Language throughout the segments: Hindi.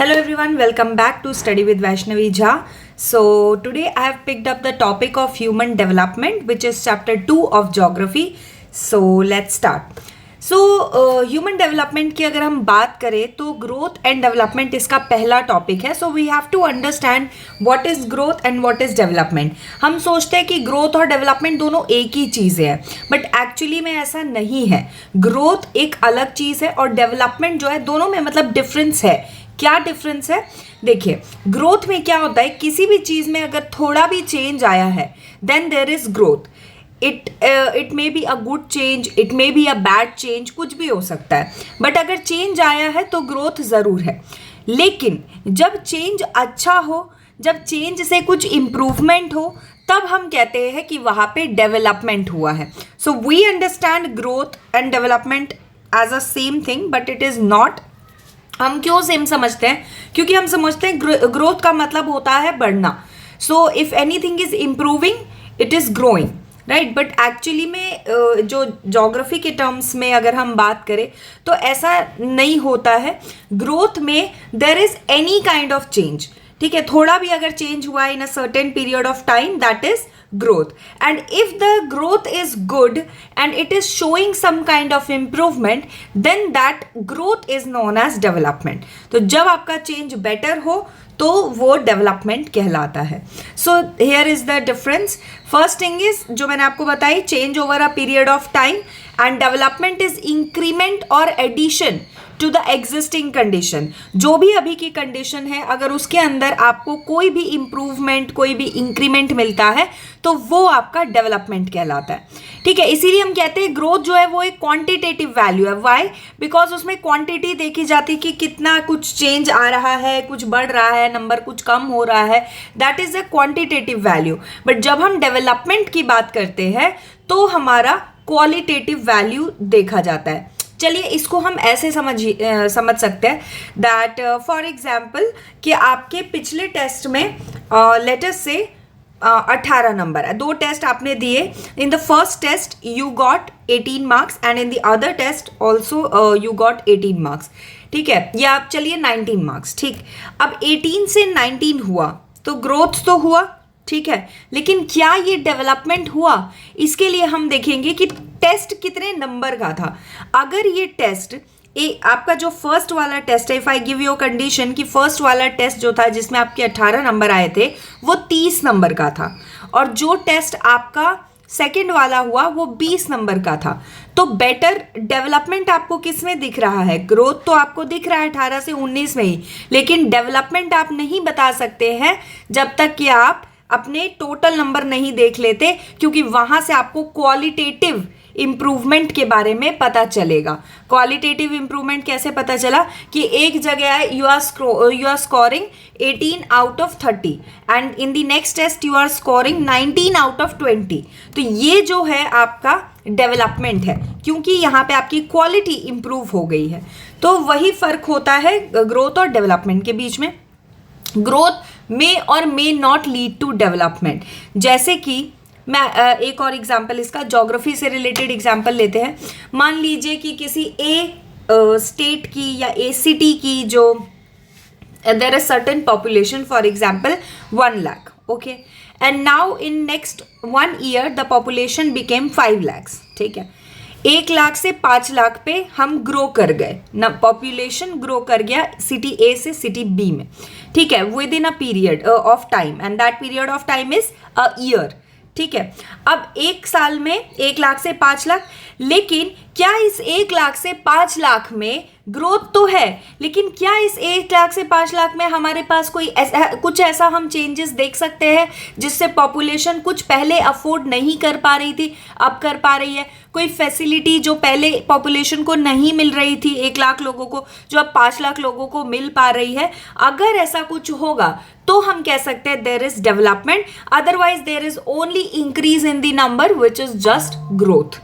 Hello everyone, welcome back to Study with Vaishnavi Jha. So today I have picked up the topic of human development, which is chapter 2 of geography. So let's start. Human development की अगर हम बात करें तो ग्रोथ एंड डेवलपमेंट इसका पहला टॉपिक है. So we have to understand what is growth and what is development. हम सोचते हैं कि ग्रोथ और डेवलपमेंट दोनों एक ही चीज़ है, बट एक्चुअली में ऐसा नहीं है. ग्रोथ एक अलग चीज़ है और डेवलपमेंट जो है दोनों में मतलब डिफरेंस है. क्या डिफरेंस है? देखिए, ग्रोथ में क्या होता है, किसी भी चीज़ में अगर थोड़ा भी चेंज आया है then there is growth. It may be a good change, it may be a bad change, कुछ भी हो सकता है, बट अगर चेंज आया है तो ग्रोथ ज़रूर है. लेकिन जब चेंज अच्छा हो, जब चेंज से कुछ इम्प्रूवमेंट हो, तब हम कहते हैं कि वहाँ पे डेवलपमेंट हुआ है. So we understand growth and development as a same thing, but it is not. हम क्यों सेम समझते हैं? क्योंकि हम समझते हैं ग्रोथ का मतलब होता है बढ़ना. So if anything is improving it is growing, right. But actually में जो ज्योग्राफी के टर्म्स में अगर हम बात करें तो ऐसा नहीं होता है. ग्रोथ में there is any kind of change. ठीक है, थोड़ा भी अगर चेंज हुआ in a certain period of time, that is growth. And if the growth is good and it is showing some kind of improvement, then that growth is known as development. तो जब आपका चेंज बेटर हो तो वो डेवलपमेंट कहलाता है. So here is the difference. First thing is जो मैंने आपको बताई, change over a period of time, and development is increment और addition to the existing condition. जो भी अभी की कंडीशन है, अगर उसके अंदर आपको कोई भी इम्प्रूवमेंट, कोई भी इंक्रीमेंट मिलता है तो वो आपका डेवलपमेंट कहलाता है. ठीक है, इसीलिए हम कहते हैं ग्रोथ जो है वो एक क्वांटिटेटिव वैल्यू है. व्हाई? बिकॉज उसमें क्वांटिटी देखी जाती है कि कितना कुछ चेंज आ रहा है, कुछ बढ़ रहा है, नंबर कुछ कम हो रहा है. That is a quantitative value. But जब हम डेवलपमेंट की बात करते हैं तो हमारा क्वालिटेटिव वैल्यू देखा जाता है. चलिए इसको हम ऐसे समझ सकते हैं दैट फॉर एग्जाम्पल कि आपके पिछले टेस्ट में लेट अस से 18 नंबर है. 2 टेस्ट आपने दिए. In the first test you got 18 marks and in the other test also you got 18 marks. ठीक है, या आप चलिए 19 मार्क्स. ठीक, अब 18 से 19 हुआ तो ग्रोथ तो हुआ, ठीक है, लेकिन क्या ये डेवलपमेंट हुआ? इसके लिए हम देखेंगे कि टेस्ट कितने नंबर का था. अगर ये टेस्ट आपका जो फर्स्ट वाला टेस्ट है, if I give you condition कि फर्स्ट वाला टेस्ट जो था जिसमें आपके 18 नंबर आए थे वो 30 नंबर का था, और जो टेस्ट आपका सेकंड वाला हुआ वो 20 नंबर का था, तो बेटर डेवलपमेंट आपको किस में दिख रहा है? ग्रोथ तो आपको दिख रहा है 18 से 19 में ही, लेकिन डेवलपमेंट आप नहीं बता सकते हैं जब तक कि आप अपने टोटल नंबर नहीं देख लेते, क्योंकि वहां से आपको क्वालिटेटिव इम्प्रूवमेंट के बारे में पता चलेगा. क्वालिटेटिव इम्प्रूवमेंट कैसे पता चला? कि एक जगह है you are scoring 18 out of 30 and in the next test you are scoring 19 out of 20. तो ये जो है आपका डेवलपमेंट है, क्योंकि यहाँ पे आपकी क्वालिटी इम्प्रूव हो गई है. तो वही फर्क होता है ग्रोथ और डेवलपमेंट के बीच में. ग्रोथ मे और may not lead to development. जैसे कि मैं एक और एग्जाम्पल इसका ज्योग्राफी से रिलेटेड एग्जाम्पल लेते हैं. मान लीजिए कि किसी स्टेट की या ए सिटी की जो there is certain population, for example 1 lakh, okay, and now in next 1 year the population became 5 lakhs. ठीक है, 1 लाख से 5 लाख पे हम ग्रो कर गए ना, पॉपुलेशन ग्रो कर गया सिटी ए से सिटी बी में. ठीक है, with in a period of time, and that period of time is a year. ठीक है, अब 1 साल में 1 लाख से 5 लाख, लेकिन क्या इस 1 लाख से 5 लाख में ग्रोथ तो है, लेकिन क्या इस 1 लाख से 5 लाख में हमारे पास कोई कुछ ऐसा हम चेंजेस देख सकते हैं जिससे पॉपुलेशन कुछ पहले अफोर्ड नहीं कर पा रही थी अब कर पा रही है? कोई फैसिलिटी जो पहले पॉपुलेशन को नहीं मिल रही थी 1 लाख लोगों को, जो अब 5 लाख लोगों को मिल पा रही है? अगर ऐसा कुछ होगा तो हम कह सकते हैं there is development. Otherwise there is only increase in the number which is just growth.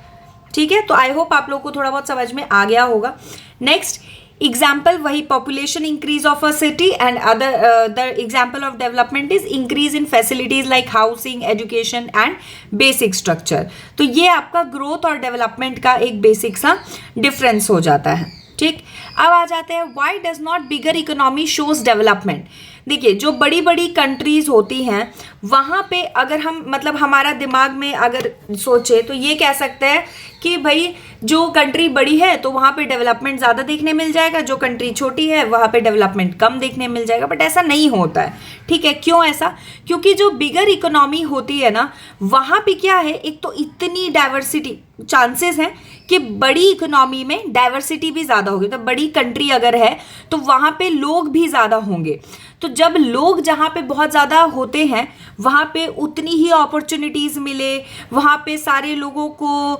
ठीक है, तो आई होप आप लोग को थोड़ा बहुत समझ में आ गया होगा. नेक्स्ट एग्जाम्पल वही population increase of a city, and other the example of development is increase in facilities like housing, education and basic structure. तो ये आपका ग्रोथ और डेवलपमेंट का एक बेसिक सा डिफरेंस हो जाता है. ठीक, अब आ जाते हैं why does not bigger economy shows development. देखिए जो बड़ी बड़ी कंट्रीज होती हैं वहाँ पे अगर हम मतलब हमारा दिमाग में अगर सोचे तो ये कह सकते हैं कि भाई जो कंट्री बड़ी है तो वहाँ पे डेवलपमेंट ज़्यादा देखने मिल जाएगा, जो कंट्री छोटी है वहाँ पे डेवलपमेंट कम देखने मिल जाएगा, बट ऐसा नहीं होता है। ठीक है, क्यों ऐसा? क्योंकि जो बिगर इकोनॉमी होती है ना वहाँ पे क्या है, एक तो इतनी डाइवर्सिटी, चांसेस हैं कि बड़ी इकोनॉमी में डाइवर्सिटी भी ज़्यादा होगी। तो बड़ी कंट्री अगर है तो वहाँ पे लोग भी ज़्यादा होंगे, तो जब लोग जहाँ पे बहुत ज़्यादा होते हैं वहाँ पे उतनी ही अपॉर्चुनिटीज़ मिले, वहाँ पे सारे लोगों को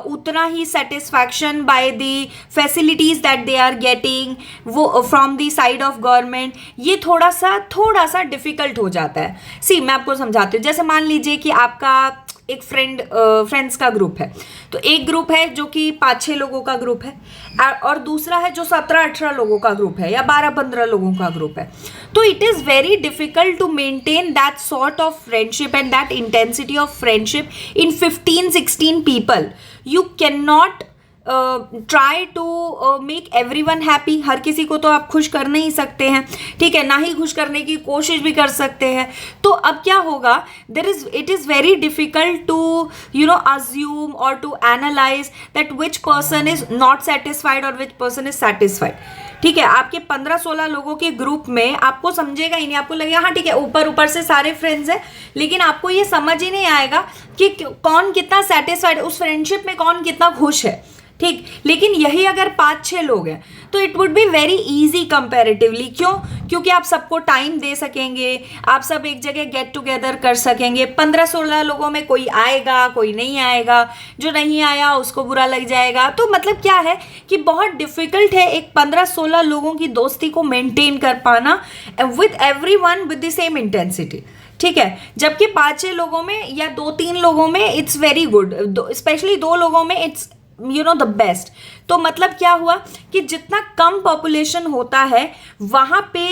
उतना ही satisfaction by the facilities that they are getting वो from the side of government, ये थोड़ा सा डिफ़िकल्ट हो जाता है। सी मैं आपको समझाती हूँ। जैसे मान लीजिए कि आपका एक फ्रेंड्स का ग्रुप है, तो एक ग्रुप है जो कि 5-6 लोगों का ग्रुप है और दूसरा है जो 17-18 लोगों का ग्रुप है या 12-15 लोगों का ग्रुप है। तो it is very difficult to maintain that sort of friendship and that intensity of friendship in 15-16 people. You can not try to make everyone happy. हर किसी को तो आप खुश कर नहीं सकते हैं, ठीक है, ना ही खुश करने की कोशिश भी कर सकते हैं। तो अब क्या होगा, it is very difficult to assume और to analyse that which person is not satisfied और विच पर्सन इज सेटिस्फाइड। ठीक है, आपके 15-16 लोगों के ग्रुप में आपको समझेगा ही नहीं, आपको लगेगा हाँ ठीक है ऊपर से सारे फ्रेंड्स हैं, लेकिन आपको ये समझ ही नहीं आएगा कि कौन कितना सेटिस्फाइड, उस फ्रेंडशिप में कौन कितना खुश है। ठीक, लेकिन यही अगर 5-6 लोग हैं तो it would be very easy comparatively. क्यों? क्योंकि आप सबको टाइम दे सकेंगे, आप सब एक जगह गेट टुगेदर कर सकेंगे। 15-16 लोगों में कोई आएगा कोई नहीं आएगा, जो नहीं आया उसको बुरा लग जाएगा। तो मतलब क्या है कि बहुत डिफिकल्ट है एक 15-16 लोगों की दोस्ती को मेंटेन कर पाना with every one with the same intensity. ठीक है, जबकि 5-6 लोगों में या 2-3 लोगों में इट्स वेरी गुड, स्पेशली 2 लोगों में इट्स द बेस्ट। तो मतलब क्या हुआ कि जितना कम पॉपुलेशन होता है वहाँ पे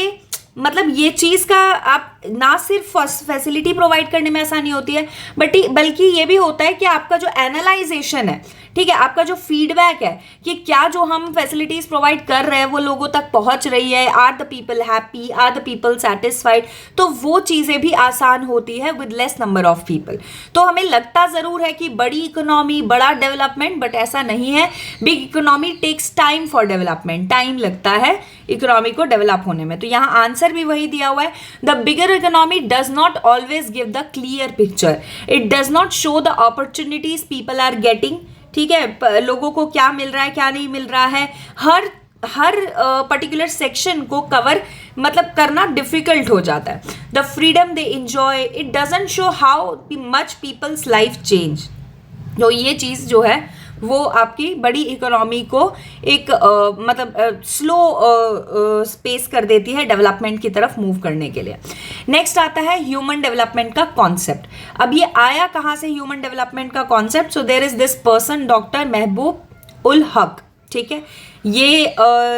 मतलब ये चीज़ का आप ना सिर्फ फैसिलिटी प्रोवाइड करने में आसानी होती है बल्कि ये भी होता है कि आपका जो एनालाइजेशन है, ठीक है, आपका जो फीडबैक है कि क्या जो हम फैसिलिटीज़ प्रोवाइड कर रहे हैं वो लोगों तक पहुंच रही है, are the people happy, are the people satisfied, तो वो चीज़ें भी आसान होती है with less number of people. तो हमें लगता ज़रूर है कि बड़ी इकोनॉमी बड़ा डेवलपमेंट, बट ऐसा नहीं है। Big economy takes time for development, time लगता है इकोनॉमी को डेवलप होने में। तो यहाँ आंसर भी वही दिया हुआ है, the bigger economy does not always give the clear picture, it does not show the opportunities people are getting. ठीक है, लोगों को क्या मिल रहा है क्या नहीं मिल रहा है, हर पर्टिकुलर सेक्शन को कवर मतलब करना डिफिकल्ट हो जाता है। The freedom they enjoy, it doesn't show how much people's life change. तो ये चीज़ जो है वो आपकी बड़ी इकोनॉमी को एक मतलब स्लो स्पेस कर देती है डेवलपमेंट की तरफ मूव करने के लिए। नेक्स्ट आता है ह्यूमन डेवलपमेंट का कॉन्सेप्ट। अब ये आया कहाँ से ह्यूमन डेवलपमेंट का concept? So there is this person doctor Mahbub ul हक। ठीक है, ये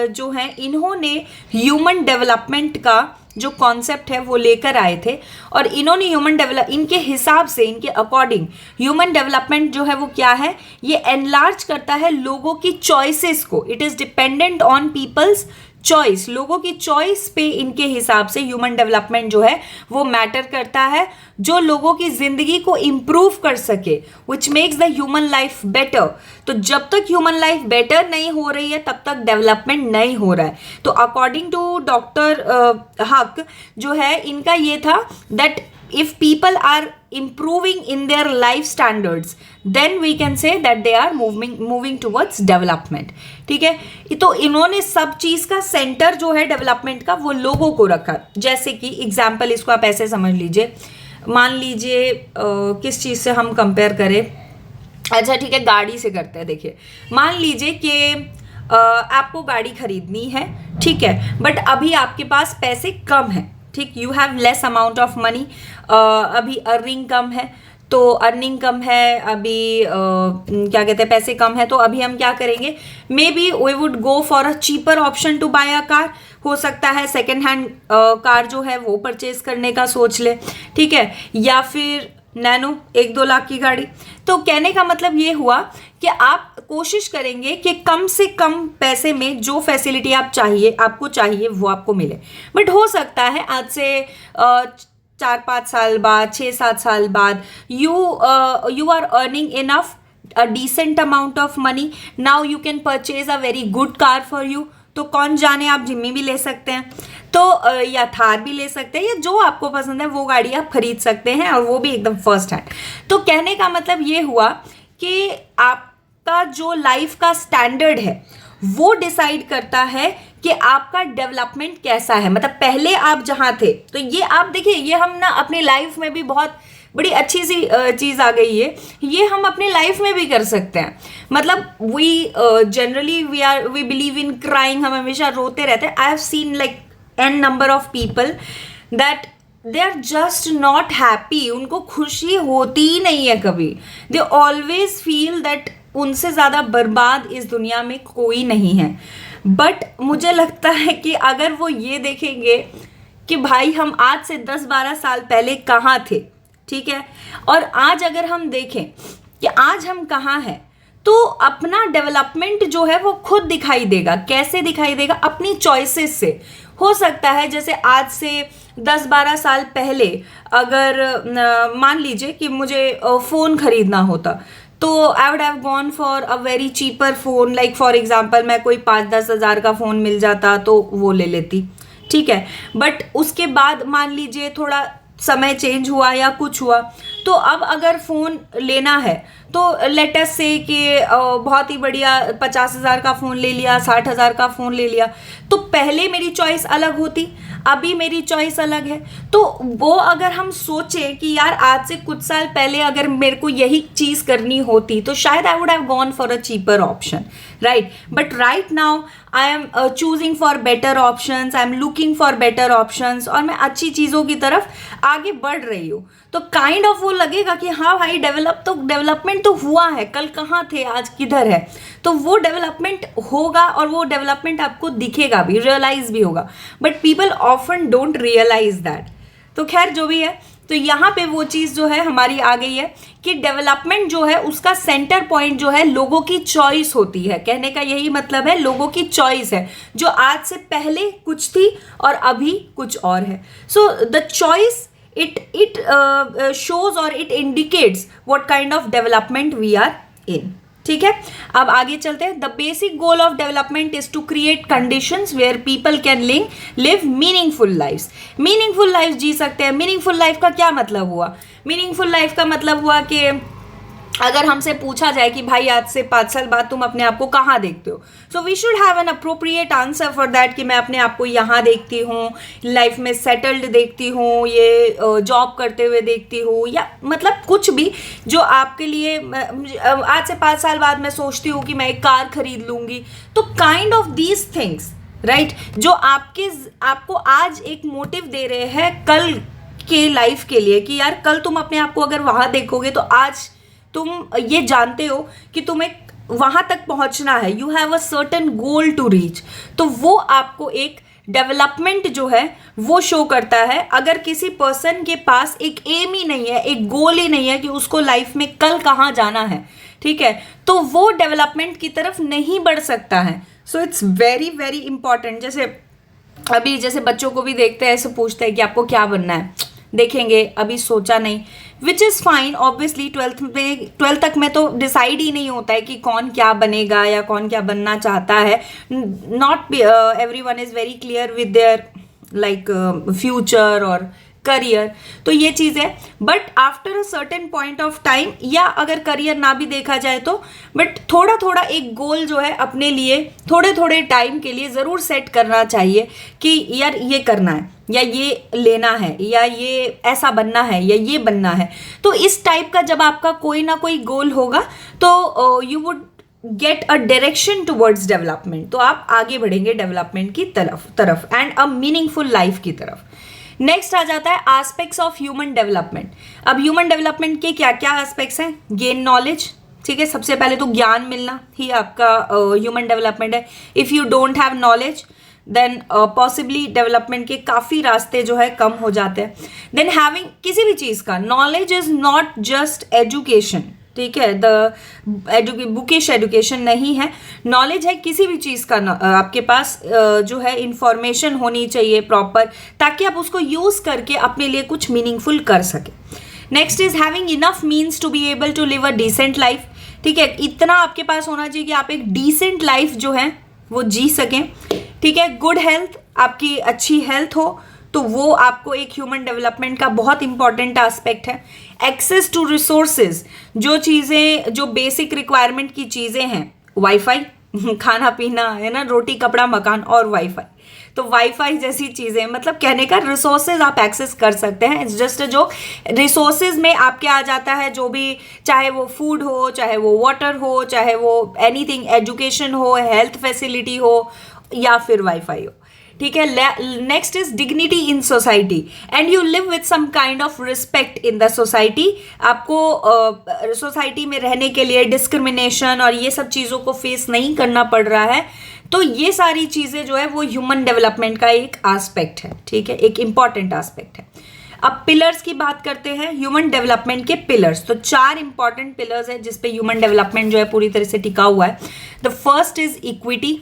जो है इन्होंने ह्यूमन डेवलपमेंट का जो कॉन्सेप्ट है वो लेकर आए थे और इन्होंने इनके हिसाब से, इनके अकॉर्डिंग ह्यूमन डेवलपमेंट जो है वो क्या है, ये एनलार्ज करता है लोगों की चॉइसेस को। It is dependent on people's choice, लोगों की चॉइस पे इनके हिसाब से ह्यूमन डेवलपमेंट जो है वो मैटर करता है, जो लोगों की जिंदगी को इम्प्रूव कर सके, which makes the human life better. तो जब तक ह्यूमन लाइफ बेटर नहीं हो रही है तब तक डेवलपमेंट नहीं हो रहा है। तो अकॉर्डिंग टू डॉक्टर हक जो है, इनका ये था that if people are improving in their life standards then we can say that they are moving towards development। ठीक है, तो इन्होंने सब चीज का सेंटर जो है डेवलपमेंट का वो लोगों को रखा। जैसे कि एग्जाम्पल इसको आप ऐसे समझ लीजिए, मान लीजिए किस चीज से हम कंपेयर करें, अच्छा ठीक है गाड़ी से करते हैं। देखिए मान लीजिए कि आपको गाड़ी खरीदनी है, ठीक है, बट अभी आपके पास पैसे कम है, ठीक, you have less amount of money, अभी अर्निंग कम है, तो अर्निंग कम है अभी क्या कहते हैं पैसे कम है, तो अभी हम क्या करेंगे, may be we would go for a cheaper option to buy a car. हो सकता है सेकेंड हैंड कार जो है वो परचेज करने का सोच ले, ठीक है, या फिर नैनो 1-2 लाख की गाड़ी। तो कहने का मतलब ये हुआ कि आप कोशिश करेंगे कि कम से कम पैसे में जो फैसिलिटी आपको चाहिए वो आपको मिले। बट हो सकता है आज से 4-5 साल बाद, 6-7 साल बाद you are earning enough, a decent amount of money, now you can purchase a very good car for you। तो कौन जाने, आप जिम्मी भी ले सकते हैं, तो या थार भी ले सकते हैं, या जो आपको पसंद है वो गाड़ी आप खरीद सकते हैं, और वो भी एकदम फर्स्ट हैंड। तो कहने का मतलब ये हुआ कि आपका जो लाइफ का स्टैंडर्ड है वो डिसाइड करता है कि आपका डेवलपमेंट कैसा है। मतलब पहले आप जहाँ थे, तो ये आप देखिए, ये हम ना अपनी लाइफ में भी बहुत बड़ी अच्छी सी चीज़ आ गई है, ये हम अपनी लाइफ में भी कर सकते हैं। मतलब we generally we believe in crying, हम हमेशा रोते रहते हैं। I have seen like an number of people that they are just not happy, उनको खुशी होती ही नहीं है कभी। दे ऑलवेज फील दैट उनसे ज़्यादा बर्बाद इस दुनिया में कोई नहीं है। बट मुझे लगता है कि अगर वो ये देखेंगे कि भाई हम आज से 10-12 साल पहले कहाँ थे, ठीक है, और आज अगर हम देखें कि आज हम कहाँ हैं, तो अपना डेवलपमेंट जो है वो खुद दिखाई देगा। कैसे दिखाई देगा? अपनी चॉइसेस से। हो सकता है जैसे आज से 10-12 साल पहले अगर मान लीजिए कि मुझे फ़ोन खरीदना होता, तो I would have gone for a very cheaper phone, like for example मैं कोई 5-10 हज़ार का फ़ोन मिल जाता तो वो ले लेती, ठीक है। बट उसके बाद मान लीजिए थोड़ा समय चेंज हुआ या कुछ हुआ, तो अब अगर फ़ोन लेना है तो लेट अस से कि बहुत ही बढ़िया 50,000 का फ़ोन ले लिया, 60,000 का फ़ोन ले लिया, तो पहले मेरी चॉइस अलग होती, अभी मेरी चॉइस अलग है। तो वो अगर हम सोचें कि यार आज से कुछ साल पहले अगर मेरे को यही चीज़ करनी होती तो शायद I would have gone for a cheaper option, right. But right now I am choosing for better options, I am looking for better options, और मैं अच्छी चीज़ों की तरफ आगे बढ़ रही हूँ। तो काइंड ऑफ वो लगेगा कि हाँ भाई डेवलपमेंट तो हुआ है, कल कहाँ थे आज किधर है। तो वो डेवलपमेंट होगा और वो डेवलपमेंट आपको दिखेगा भी, रियलाइज भी होगा। But people often don't realise that. तो खैर जो भी है, तो यहाँ पे वो चीज़ जो है हमारी आ गई है कि डेवलपमेंट जो है उसका सेंटर पॉइंट जो है लोगों की चॉइस होती है। कहने का यही मतलब है, लोगों की चॉइस है, जो आज से पहले कुछ थी और अभी कुछ और है। So the choice it shows or it indicates what kind of development we are in। ठीक है, अब आगे चलते हैं। The basic goal of development is to create conditions where people can live meaningful lifes. Meaningful life जी सकते हैं। मीनिंगफुल लाइफ का क्या मतलब हुआ? मीनिंगफुल लाइफ का मतलब हुआ कि अगर हमसे पूछा जाए कि भाई आज से 5 साल बाद तुम अपने आप को कहाँ देखते हो, so we should have an appropriate answer for that कि मैं अपने आप को यहाँ देखती हूँ, लाइफ में सेटल्ड देखती हूँ, ये जॉब करते हुए देखती हूँ, या मतलब कुछ भी जो आपके लिए। आज से 5 साल बाद मैं सोचती हूँ कि मैं एक कार खरीद लूँगी। तो kind of these things, right, जो आपको आज एक मोटिव दे रहे हैं कल के लाइफ के लिए, कि यार कल तुम अपने आप को अगर वहाँ देखोगे तो आज तुम ये जानते हो कि तुम्हें वहाँ तक पहुँचना है, you have a certain goal to reach. तो वो आपको एक डेवलपमेंट जो है वो शो करता है। अगर किसी पर्सन के पास एक एम ही नहीं है, एक गोल ही नहीं है कि उसको लाइफ में कल कहाँ जाना है, ठीक है, तो वो डेवलपमेंट की तरफ नहीं बढ़ सकता है। So it's very very important. जैसे बच्चों को भी देखते हैं, ऐसे पूछते हैं कि आपको क्या बनना है, देखेंगे अभी सोचा नहीं, which is fine. Obviously 12th तक में तो डिसाइड ही नहीं होता है कि कौन क्या बनेगा या कौन क्या बनना चाहता है। Not everyone is very clear with their like future और करियर। तो ये चीज़ है। But after a certain point of time, या अगर करियर ना भी देखा जाए तो, बट थोड़ा थोड़ा एक गोल जो है अपने लिए थोड़े थोड़े टाइम के लिए ज़रूर सेट करना चाहिए कि यार ये करना है, या ये लेना है, या ये ऐसा बनना है, या ये बनना है। तो इस टाइप का जब आपका कोई ना कोई गोल होगा तो you would get a direction towards development. तो आप आगे बढ़ेंगे डेवलपमेंट की तरफ एंड अ मीनिंगफुल लाइफ की तरफ। नेक्स्ट आ जाता है एस्पेक्ट्स ऑफ ह्यूमन डेवलपमेंट। अब ह्यूमन डेवलपमेंट के क्या क्या एस्पेक्ट्स हैं? गेन नॉलेज, ठीक है, सबसे पहले तो ज्ञान मिलना ही आपका ह्यूमन डेवलपमेंट है। If you don't have knowledge then possibly development के काफ़ी रास्ते जो है कम हो जाते हैं। देन हैविंग किसी भी चीज़ का knowledge is not just education, ठीक है, बुकिश एजुकेशन नहीं है। नॉलेज है किसी भी चीज़ का, आपके पास जो है इंफॉर्मेशन होनी चाहिए प्रॉपर, ताकि आप उसको यूज़ करके अपने लिए कुछ मीनिंगफुल कर सके। Next is having enough means to be able to live a decent life. ठीक है, इतना आपके पास होना चाहिए कि आप एक डिसेंट लाइफ जो है वो जी सकें। ठीक है, गुड हेल्थ, आपकी अच्छी हेल्थ हो तो वो आपको एक ह्यूमन डेवलपमेंट का बहुत इंपॉर्टेंट एस्पेक्ट है। एक्सेस टू रिसोर्सेज, जो चीज़ें, जो बेसिक रिक्वायरमेंट की चीज़ें हैं, वाईफाई, खाना पीना है ना, रोटी कपड़ा मकान और वाईफाई, तो वाईफाई जैसी चीज़ें, मतलब कहने का रिसोर्सेज आप एक्सेस कर सकते हैं। इट्स जस्ट जो रिसोर्सेज में आपके आ जाता है जो भी, चाहे वो फूड हो, चाहे वो वाटर हो, चाहे वो एनीथिंग, एजुकेशन हो, हेल्थ फैसिलिटी हो या फिर वाईफाई हो। ठीक है, next is dignity in society and you live with some kind of respect in the society. आपको सोसाइटी में रहने के लिए डिस्क्रिमिनेशन और ये सब चीज़ों को फेस नहीं करना पड़ रहा है। तो ये सारी चीज़ें जो है वो ह्यूमन डेवलपमेंट का एक एस्पेक्ट है। ठीक है, एक इंपॉर्टेंट एस्पेक्ट है। अब पिलर्स की बात करते हैं, ह्यूमन डेवलपमेंट के पिलर्स। तो 4 इंपॉर्टेंट पिलर्स है जिसपे ह्यूमन डेवलपमेंट जो है पूरी तरह से टिका हुआ है। द फर्स्ट इज इक्विटी,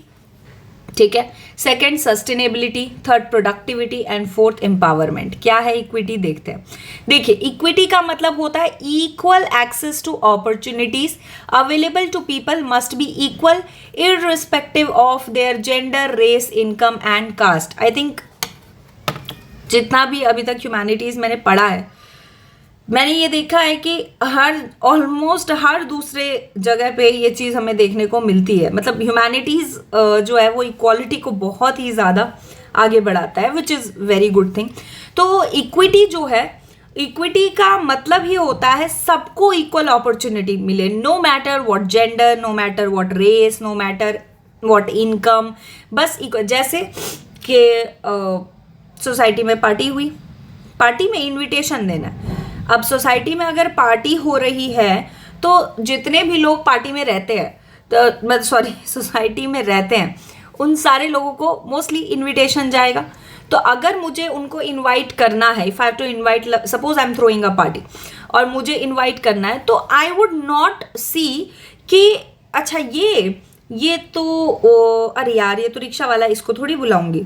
ठीक है, second sustainability, third productivity and fourth empowerment. क्या है इक्विटी, देखते हैं। देखिए, इक्विटी का मतलब होता है equal access to opportunities available to people must be equal irrespective of their gender, race, income and caste. I think जितना भी अभी तक ह्यूमैनिटीज मैंने पढ़ा है, मैंने ये देखा है कि ऑलमोस्ट हर दूसरे जगह पे ये चीज़ हमें देखने को मिलती है। मतलब ह्यूमैनिटीज़ जो है वो इक्वालिटी को बहुत ही ज़्यादा आगे बढ़ाता है, which is very good thing. तो इक्विटी जो है, इक्विटी का मतलब ही होता है सबको इक्वल अपॉर्चुनिटी मिले, no matter what gender, no matter what race, no matter what income. बस जैसे कि सोसाइटी में पार्टी हुई, पार्टी में इन्विटेशन देना। अब सोसाइटी में अगर पार्टी हो रही है तो जितने भी लोग पार्टी में रहते हैं, तो सोसाइटी में रहते हैं, उन सारे लोगों को मोस्टली इनविटेशन जाएगा। तो अगर मुझे उनको इनवाइट करना है, if I have to invite, suppose I am throwing a party और मुझे इनवाइट करना है, तो आई वुड नॉट सी कि अच्छा ये तो अरे यार ये तो रिक्शा वाला, इसको थोड़ी बुलाऊंगी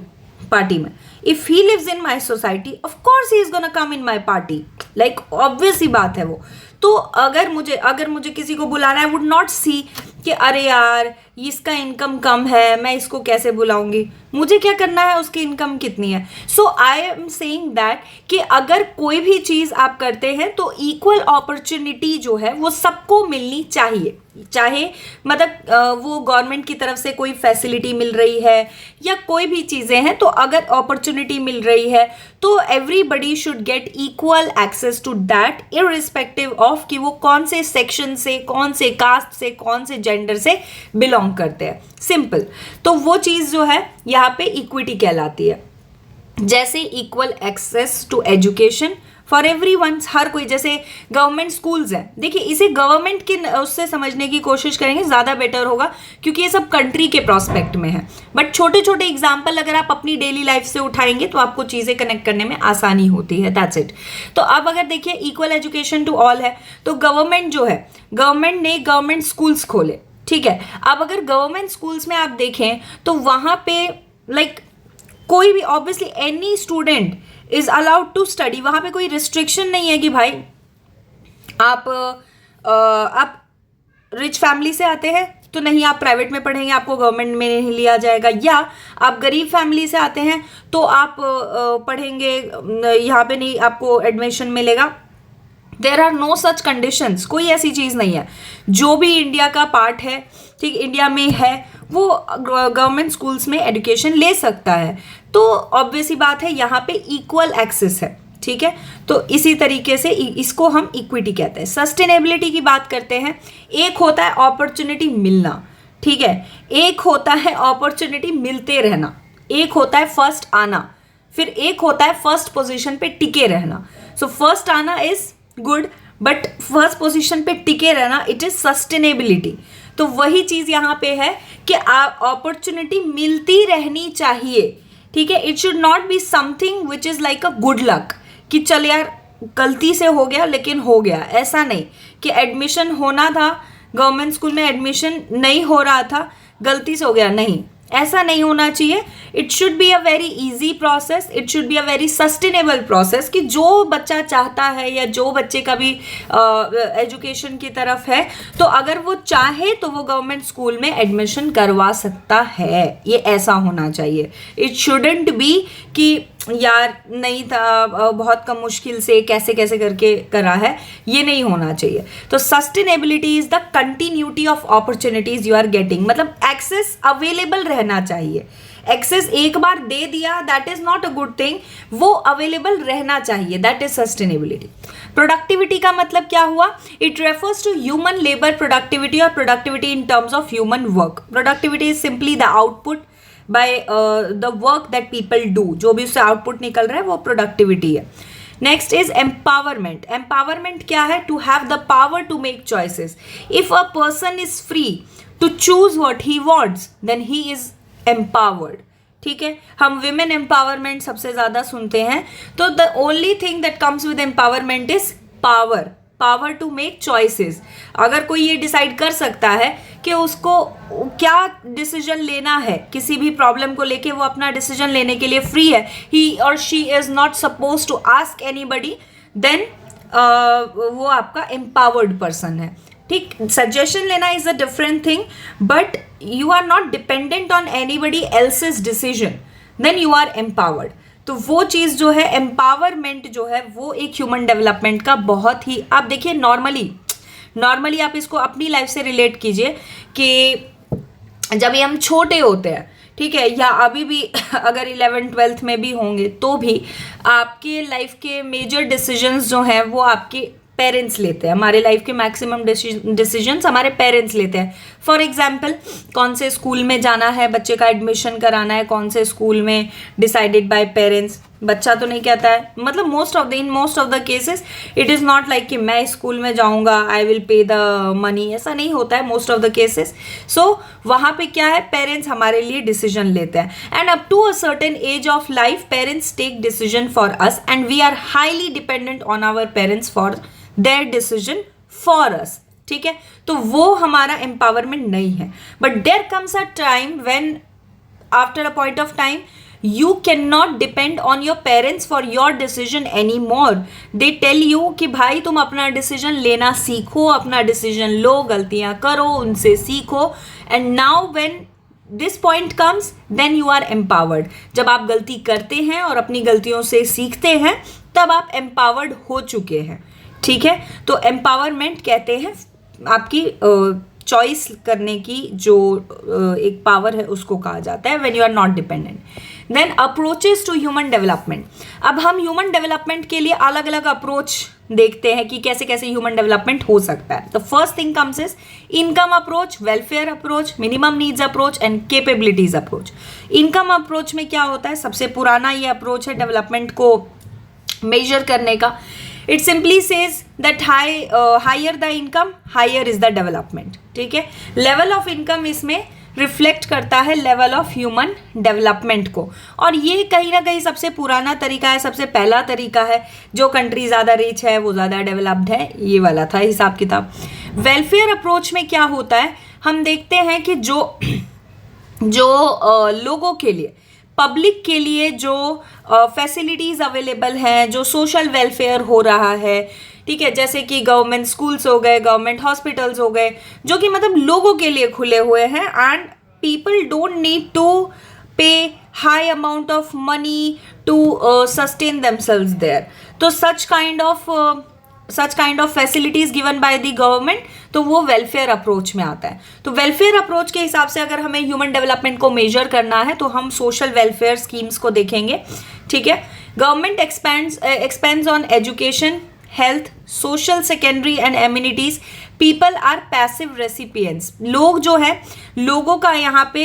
पार्टी में। If he lives in my society, of course he is gonna come in my party, like obvious ही बात है वो। तो अगर मुझे किसी को बुलाना है, वुड नॉट सी कि अरे यार इसका इनकम कम है, मैं इसको कैसे बुलाऊंगी, मुझे क्या करना है, उसकी इनकम कितनी है। सो आई एम सेइंग दैट कि अगर कोई भी चीज़ आप करते हैं तो इक्वल अपॉर्चुनिटी जो है वो सबको मिलनी चाहिए, चाहे मतलब वो गवर्नमेंट की तरफ से कोई फैसिलिटी मिल रही है या कोई भी चीज़ें हैं, तो अगर अपॉर्चुनिटी मिल रही है तो everybody should get equal access to that, irrespective of कि वो कौन से सेक्शन से, कौन से कास्ट से, कौन से जेंडर से बिलोंग करते हैं। सिंपल। तो वो चीज़ जो है यहाँ पे इक्विटी कहलाती है। जैसे equal access to education for everyone, हर कोई, जैसे गवर्नमेंट स्कूल्स हैं, देखिए इसे गवर्नमेंट के उससे समझने की कोशिश करेंगे ज़्यादा बेटर होगा, क्योंकि ये सब कंट्री के प्रोस्पेक्ट में है। बट छोटे छोटे एग्जाम्पल अगर आप अपनी डेली लाइफ से उठाएंगे तो आपको चीज़ें कनेक्ट करने में आसानी होती है, दैट्स इट। तो अब अगर देखिए इक्वल एजुकेशन टू ऑल है, तो गवर्नमेंट जो है, गवर्नमेंट ने गवर्नमेंट स्कूल्स खोले, ठीक है। अब अगर गवर्नमेंट स्कूल्स में आप देखें तो वहाँ पे लाइक कोई भी, obviously any student is allowed to study, वहाँ पे कोई रिस्ट्रिक्शन नहीं है कि भाई आप रिच फैमिली से आते हैं तो नहीं आप प्राइवेट में पढ़ेंगे, आपको गवर्नमेंट में नहीं लिया जाएगा, या आप गरीब फैमिली से आते हैं तो आप पढ़ेंगे यहाँ पे नहीं आपको एडमिशन मिलेगा। There are no such conditions, कोई ऐसी चीज़ नहीं है। जो भी इंडिया का पार्ट है, ठीक, इंडिया में है, वो गवर्नमेंट स्कूल्स में एजुकेशन ले सकता है। तो ऑब्वियस ही बात है यहाँ पे इक्वल एक्सेस है, ठीक है। तो इसी तरीके से इसको हम इक्विटी कहते हैं। सस्टेनेबिलिटी की बात करते हैं। एक होता है अपॉर्चुनिटी मिलना, ठीक है, एक होता है अपॉर्चुनिटी मिलते रहना, एक होता है फर्स्ट आना, फिर एक होता है फर्स्ट पोजीशन पे टिके रहना। सो फर्स्ट आना is good, but first position पे टिके रहना, इट इज सस्टेनेबिलिटी। तो वही चीज़ यहाँ पे है कि अपॉर्चुनिटी मिलती रहनी चाहिए, ठीक है। It should not be something which is like a good luck कि चल यार गलती से हो गया लेकिन हो गया, ऐसा नहीं कि एडमिशन होना था, गवर्नमेंट स्कूल में एडमिशन नहीं हो रहा था, गलती से हो गया, नहीं, ऐसा नहीं होना चाहिए. It should be a very easy process, it should be a very sustainable process कि जो बच्चा चाहता है या जो बच्चे का भी एजुकेशन की तरफ है, तो अगर वो चाहे तो वो गवर्नमेंट स्कूल में एडमिशन करवा सकता है. ये ऐसा होना चाहिए. इट शुडंट बी कि यार नहीं था, बहुत कम मुश्किल से कैसे कैसे करके करा है, ये नहीं होना चाहिए. तो sustainability is the continuity of opportunities you are getting, मतलब एक्सेस अवेलेबल रहना चाहिए. एक्सेस एक बार दे दिया that is not a good thing, वो अवेलेबल रहना चाहिए, दैट इज सस्टेनेबिलिटी. प्रोडक्टिविटी का मतलब क्या हुआ? It refers to human labour productivity और productivity in terms of human work. Productivity is simply the output by the work that people do. जो भी उससे आउटपुट निकल रहा है वो प्रोडक्टिविटी है. Next is empowerment. एम्पावरमेंट क्या है? To have the power to make choices. If a person is free to choose what he wants then he is empowered. ठीक है, हम विमेन एम्पावरमेंट सबसे ज्यादा सुनते हैं. तो the only thing that comes with empowerment is power, power to make choices. अगर कोई ये डिसाइड कर सकता है कि उसको क्या डिसीजन लेना है, किसी भी प्रॉब्लम को लेके वो अपना डिसीजन लेने के लिए फ्री है, ही और she is not suppose to ask anybody, then वो आपका एम्पावर्ड पर्सन है. ठीक, सजेशन लेना is a different thing, but you are not dependent on anybody else's decision, then you are empowered. तो वो चीज़ जो है एम्पावरमेंट जो है वो एक ह्यूमन डेवलपमेंट का बहुत ही, आप देखिए नॉर्मली आप इसको अपनी लाइफ से रिलेट कीजिए कि जब ये हम छोटे होते हैं, ठीक है, या अभी भी अगर 11th-12th में भी होंगे तो भी आपके लाइफ के मेजर डिसीजंस जो हैं वो आपके पेरेंट्स लेते हैं. हमारे लाइफ के मैक्सिमम डिसीजंस हमारे पेरेंट्स लेते हैं. फॉर एग्जाम्पल, कौन से स्कूल में जाना है, बच्चे का एडमिशन कराना है कौन से स्कूल में, डिसाइडेड बाय पेरेंट्स. बच्चा तो नहीं कहता है, मतलब in most of the cases it is not like कि मैं स्कूल में जाऊंगा, I will pay the money, ऐसा नहीं होता है मोस्ट ऑफ द केसेस. सो वहाँ पे क्या है, पेरेंट्स हमारे लिए डिसीजन लेते हैं. And up to a certain age of life parents take decision for us and we are highly dependent on our parents for their decision for us. ठीक है, तो वो हमारा एम्पावरमेंट नहीं है. But there comes a time when after a point of time you cannot depend on your parents for your decision anymore. they tell you कि भाई तुम अपना डिसीजन लेना सीखो, अपना डिसीजन लो, गलतियां करो, उनसे सीखो. and now when this point comes then you are empowered. जब आप गलती करते हैं और अपनी गलतियों से सीखते हैं तब आप empowered हो चुके हैं. ठीक है, तो empowerment कहते हैं आपकी चॉइस करने की जो एक पावर है उसको कहा जाता है when you are not dependent. Then approaches to human development. अब हम ह्यूमन डेवलपमेंट के लिए अलग अलग अप्रोच देखते हैं कि कैसे कैसे ह्यूमन डेवलपमेंट हो सकता है. The first thing comes is income approach, welfare approach, minimum needs approach and capabilities approach. Income approach में क्या होता है, सबसे पुराना ये अप्रोच है डेवलपमेंट को मेजर करने का. It simply says that higher the income higher is the development. ठीक है, लेवल ऑफ इनकम इसमें रिफ्लेक्ट करता है लेवल ऑफ ह्यूमन डेवलपमेंट को. और ये कहीं ना कहीं सबसे पुराना तरीका है, सबसे पहला तरीका है. जो कंट्री ज़्यादा रिच है वो ज़्यादा डेवलप्ड है, ये वाला था हिसाब किताब. वेलफेयर अप्रोच में क्या होता है, हम देखते हैं कि जो लोगों के लिए, पब्लिक के लिए जो फैसिलिटीज़ अवेलेबल हैं, जो सोशल वेलफेयर हो रहा है, ठीक है, जैसे कि गवर्नमेंट स्कूल्स हो गए, गवर्नमेंट हॉस्पिटल्स हो गए, जो कि मतलब लोगों के लिए खुले हुए हैं and people don't need to pay high amount of money to sustain themselves there. तो such kind of facilities given by the government, तो वो वेलफेयर अप्रोच में आता है. तो वेलफेयर अप्रोच के हिसाब से अगर हमें ह्यूमन डेवलपमेंट को मेजर करना है तो हम सोशल वेलफेयर स्कीम्स को देखेंगे. ठीक है, government expends on education, health, social secondary and amenities. People are passive recipients. लोग जो है, लोगों का यहाँ पे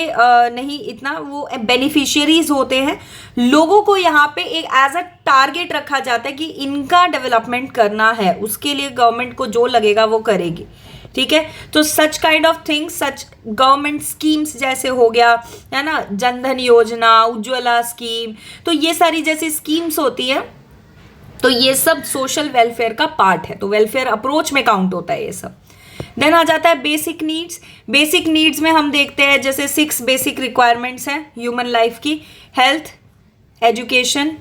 नहीं इतना, वो बेनिफिशियरीज होते हैं. लोगों को यहाँ पे एक एज अ टारगेट रखा जाता है कि इनका डेवलपमेंट करना है, उसके लिए गवर्नमेंट को जो लगेगा वो करेगी. ठीक है, तो such kind of things, such government schemes जैसे हो गया है ना, जनधन योजना, उज्ज्वला स्कीम, तो ये सारी जैसी स्कीम्स होती हैं तो ये सब सोशल वेलफेयर का पार्ट है, तो वेलफेयर अप्रोच में काउंट होता है ये सब। देन आ जाता है बेसिक नीड्स। बेसिक नीड्स में हम देखते हैं जैसे 6 बेसिक रिक्वायरमेंट्स हैं ह्यूमन लाइफ की: health, education,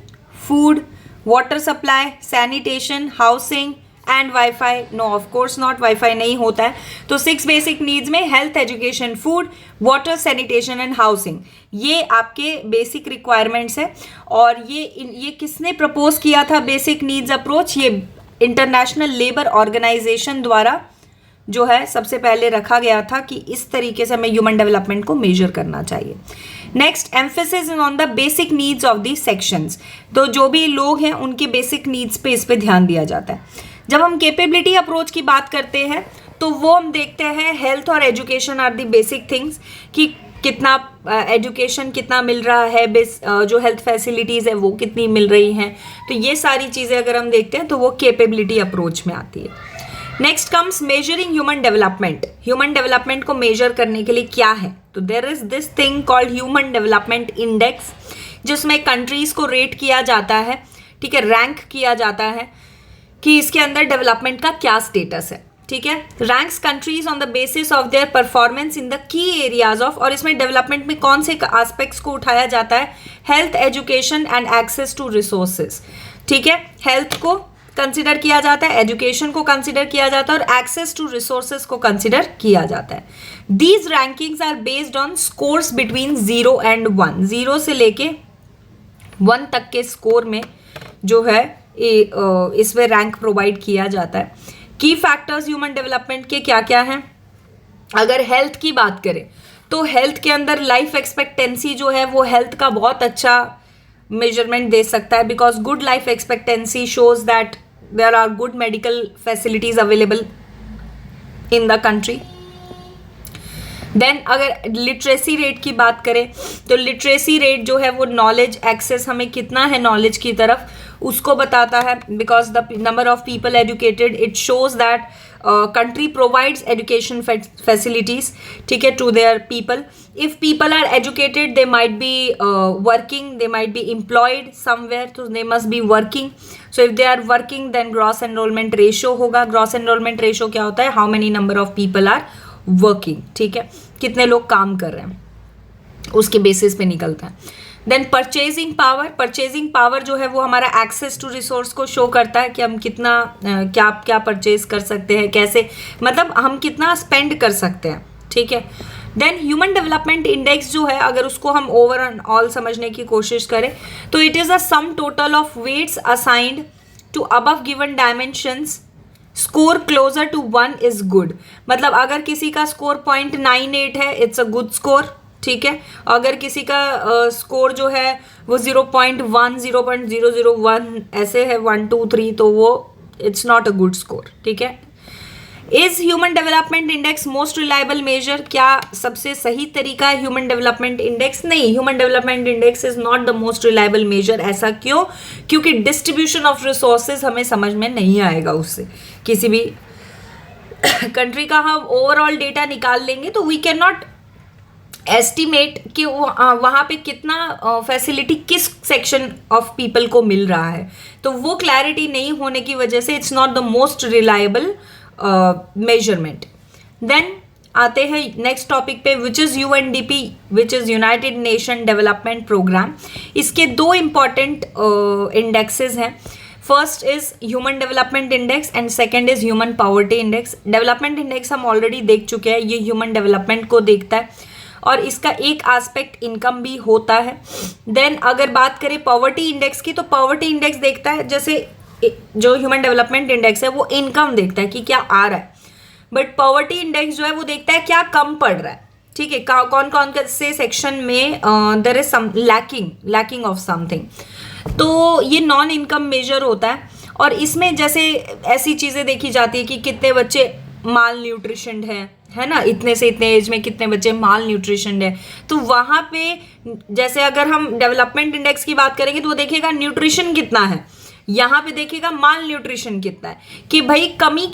food, water supply, sanitation, housing and wifi. No of course not, wifi नहीं होता है। तो 6 बेसिक नीड्स में health, education, food, water, sanitation and housing, ये आपके बेसिक रिक्वायरमेंट्स है। और ये किसने प्रपोज किया था बेसिक नीड्स अप्रोच? ये इंटरनेशनल लेबर ऑर्गेनाइजेशन द्वारा जो है सबसे पहले रखा गया था कि इस तरीके से हमें ह्यूमन डेवलपमेंट को मेजर करना चाहिए। Next, emphasis on the basic needs of the sections. तो जो भी लोग हैं उनके बेसिक नीड्स पे इस पे ध्यान दिया जाता है। जब हम कैपेबिलिटी अप्रोच की बात करते हैं तो वो हम देखते हैं हेल्थ और education are the basic things, कि कितना एजुकेशन कितना मिल रहा है, जो हेल्थ फैसिलिटीज़ है वो कितनी मिल रही हैं। तो ये सारी चीज़ें अगर हम देखते हैं तो वो कैपेबिलिटी अप्रोच में आती है। Next comes measuring human development. Human development को मेजर करने के लिए क्या है? तो there is this thing called human development index, जिसमें कंट्रीज को रेट किया जाता है, ठीक है, रैंक किया जाता है कि इसके अंदर डेवलपमेंट का क्या स्टेटस है, ठीक है। Ranks countries on the basis of their performance in the key areas of, और इसमें डेवलपमेंट में कौन से एस्पेक्ट्स को उठाया जाता है? Health, education and access to resources, ठीक है। हेल्थ को कंसिडर किया जाता है, एजुकेशन को कंसिडर किया जाता है और एक्सेस टू रिसोर्सेज को कंसिडर किया जाता है। These rankings are based on scores between 0 and 1, 0 से लेके 1 तक के स्कोर में जो है इसमें रैंक प्रोवाइड किया जाता है। की फैक्टर्स ह्यूमन डेवलपमेंट के क्या क्या हैं? अगर हेल्थ की बात करें तो हेल्थ के अंदर लाइफ एक्सपेक्टेंसी जो है वो हेल्थ का बहुत अच्छा मेजरमेंट दे सकता है, because good life expectancy shows that there are good medical facilities available in the country. Then अगर लिटरेसी रेट की बात करें तो लिटरेसी रेट जो है वो नॉलेज एक्सेस, हमें कितना है नॉलेज की तरफ, उसको बताता है। Because the number of people educated, it shows that country provides education facilities, ठीक है, to their people. If people are educated, they might be working, they might be employed somewhere, so they must be working. So if they are working, then gross enrollment ratio होगा। gross enrollment ratio क्या होता है? how many number of people are working, ठीक है, कितने लोग काम कर रहे हैं, उसके बेसिस पे निकलता है। Then purchasing power, purchasing power जो है वो हमारा एक्सेस टू रिसोर्स को शो करता है कि हम कितना क्या क्या परचेज कर सकते हैं, कैसे, मतलब हम कितना स्पेंड कर सकते हैं, ठीक है। देन ह्यूमन डेवलपमेंट इंडेक्स जो है, अगर उसको हम ओवरऑल समझने की कोशिश करें तो it is a sum total of weights assigned to above given dimensions. Score closer to 1 is good, मतलब अगर किसी का स्कोर 0.98 है, इट्स अ गुड स्कोर, ठीक है। अगर किसी का स्कोर जो है वो 0.1, 0.001 ऐसे है, 1 2 3, तो वो it's not a good score, ठीक है। Is human development index most reliable measure? क्या सबसे सही तरीका है ह्यूमन डेवलपमेंट इंडेक्स? नहीं, human development index is not the most reliable measure. ऐसा क्यों? क्योंकि डिस्ट्रीब्यूशन ऑफ रिसोर्सेज हमें समझ में नहीं आएगा उससे। किसी भी कंट्री का हम ओवरऑल डेटा निकाल लेंगे तो वी कैन नॉट एस्टिमेट कि वहाँ पे कितना फैसिलिटी किस सेक्शन ऑफ पीपल को मिल रहा है, तो वो क्लैरिटी नहीं होने की वजह से it's not the most reliable measurement. Then आते हैं नेक्स्ट टॉपिक पे, which is UNDP, which is United Nation Development Programme. इसके 2 इंपॉर्टेंट इंडेक्सेस हैं। First is human development index and second is human poverty index. Development index हम ऑलरेडी देख चुके हैं, ये ह्यूमन डेवलपमेंट को देखता है और इसका एक एस्पेक्ट इनकम भी होता है। देन अगर बात करें पॉवर्टी इंडेक्स की, तो पॉवर्टी इंडेक्स देखता है, जैसे जो ह्यूमन डेवलपमेंट इंडेक्स है वो इनकम देखता है कि क्या आ रहा है, बट पॉवर्टी इंडेक्स जो है वो देखता है क्या कम पड़ रहा है, ठीक है, कौन कौन से सेक्शन में there is some lacking of something. तो ये नॉन इनकम मेजर होता है और इसमें जैसे ऐसी चीज़ें देखी जाती है कि कितने बच्चे माल न्यूट्रिशन है ना, इतने से इतने एज में कितने बच्चे माल न्यूट्रिशन है। तो वहाँ पे जैसे अगर हम डेवलपमेंट इंडेक्स की बात करेंगे तो वो देखेगा न्यूट्रिशन कितना है, यहाँ पे देखेगा माल न्यूट्रिशन कितना है, कि भाई कमी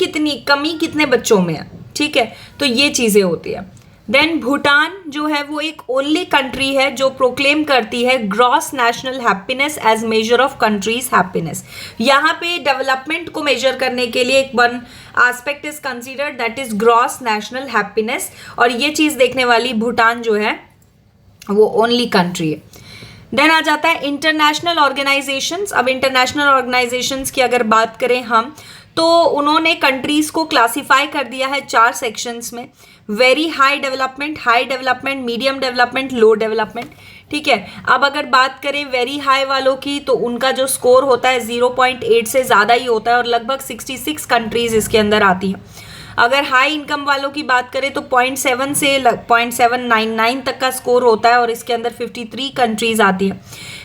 कितने बच्चों में है, ठीक है। तो ये चीज़ें होती है। देन भूटान जो है वो एक ओनली कंट्री है जो प्रोक्लेम करती है gross national happiness as measure of countries happiness. यहाँ पे डेवलपमेंट को मेजर करने के लिए एक one aspect is considered, that is gross national happiness, और ये चीज देखने वाली भूटान जो है वो ओनली कंट्री है। देन आ जाता है इंटरनेशनल ऑर्गेनाइजेशंस। अब इंटरनेशनल ऑर्गेनाइजेशंस की अगर बात करें हम, तो उन्होंने कंट्रीज को क्लासिफाई कर दिया है 4 सेक्शंस में, very high development, medium development, low development. ठीक है, अब अगर बात करें वेरी हाई वालों की, तो उनका जो स्कोर होता है 0.8 से ज़्यादा ही होता है और लगभग 66 कंट्रीज इसके अंदर आती हैं। अगर हाई इनकम वालों की बात करें तो 0.7 से 0.799 तक का स्कोर होता है और इसके अंदर 53 कंट्रीज आती हैं।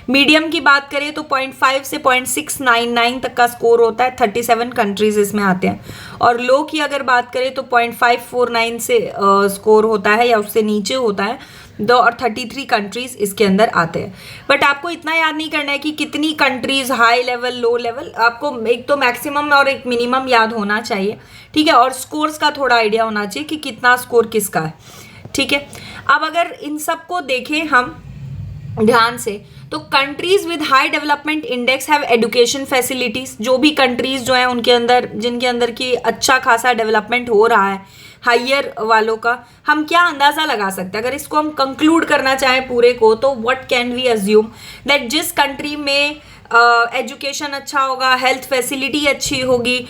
मीडियम की बात करें तो 0.5 से 0.699 तक का स्कोर होता है, 37 कंट्रीज इसमें आते हैं। और लो की अगर बात करें तो 0.549 से स्कोर होता है या उससे नीचे होता है, 2 और 33 कंट्रीज इसके अंदर आते हैं। बट आपको इतना याद नहीं करना है कि कितनी countries high level, low level, आपको एक तो मैक्सिमम और एक मिनिमम याद होना चाहिए। ठीक है, और स्कोर्स का थोड़ा आइडिया होना चाहिए कि कितना स्कोर किसका है। ठीक है, अब अगर इन सबको देखें हम ध्यान से, तो countries with high development index have education facilities. जो भी कंट्रीज जो है उनके अंदर, जिनके अंदर की अच्छा खासा डेवलपमेंट हो रहा है हाइयर वालों का, हम क्या अंदाजा लगा सकते हैं अगर इसको हम कंक्लूड करना चाहें पूरे को, तो what can we assume that जिस कंट्री में एजुकेशन अच्छा होगा, हेल्थ फैसिलिटी अच्छी होगी,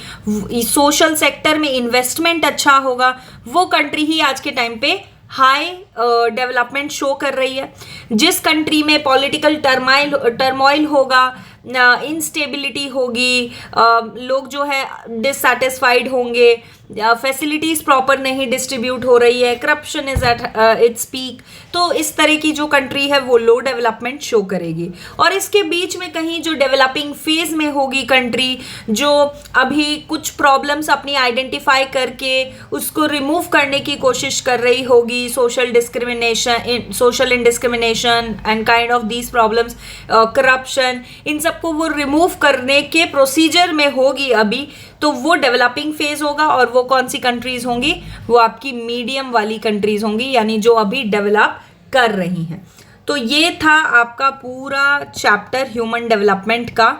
सोशल सेक्टर में इन्वेस्टमेंट अच्छा होगा, वो कंट्री ही आज के टाइम पे हाई डेवलपमेंट शो कर रही है। जिस कंट्री में पॉलिटिकल टर्मोइल होगा, इंस्टेबिलिटी होगी, लोग जो है डिससेटिस्फाइड होंगे, फैसिलिटीज प्रॉपर नहीं डिस्ट्रीब्यूट हो रही है, corruption is at its peak, तो इस तरह की जो कंट्री है वो लो डेवलपमेंट शो करेगी। और इसके बीच में कहीं जो डेवलपिंग फेज में होगी कंट्री, जो अभी कुछ प्रॉब्लम्स अपनी आइडेंटिफाई करके उसको रिमूव करने की कोशिश कर रही होगी, social indiscrimination and kind of these problems, corruption, इन सबको वो रिमूव करने के प्रोसीजर में होगी अभी, तो वो डेवलपिंग फेज होगा। और वो कौन सी कंट्रीज होंगी, वो आपकी मीडियम वाली कंट्रीज होंगी, यानी जो अभी डेवलप कर रही हैं। तो ये था आपका पूरा चैप्टर ह्यूमन डेवलपमेंट का।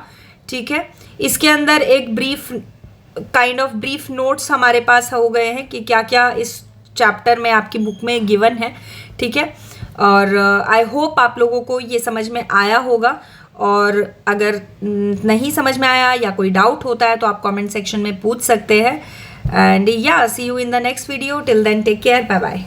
ठीक है, इसके अंदर एक ब्रीफ नोट्स हमारे पास हो गए हैं कि क्या क्या इस चैप्टर में आपकी बुक में गिवन है। ठीक है, और आई होप आप लोगों को ये समझ में आया होगा, और अगर नहीं समझ में आया या कोई डाउट होता है तो आप कमेंट सेक्शन में पूछ सकते हैं। एंड या see you in the next video, till then take care, bye bye.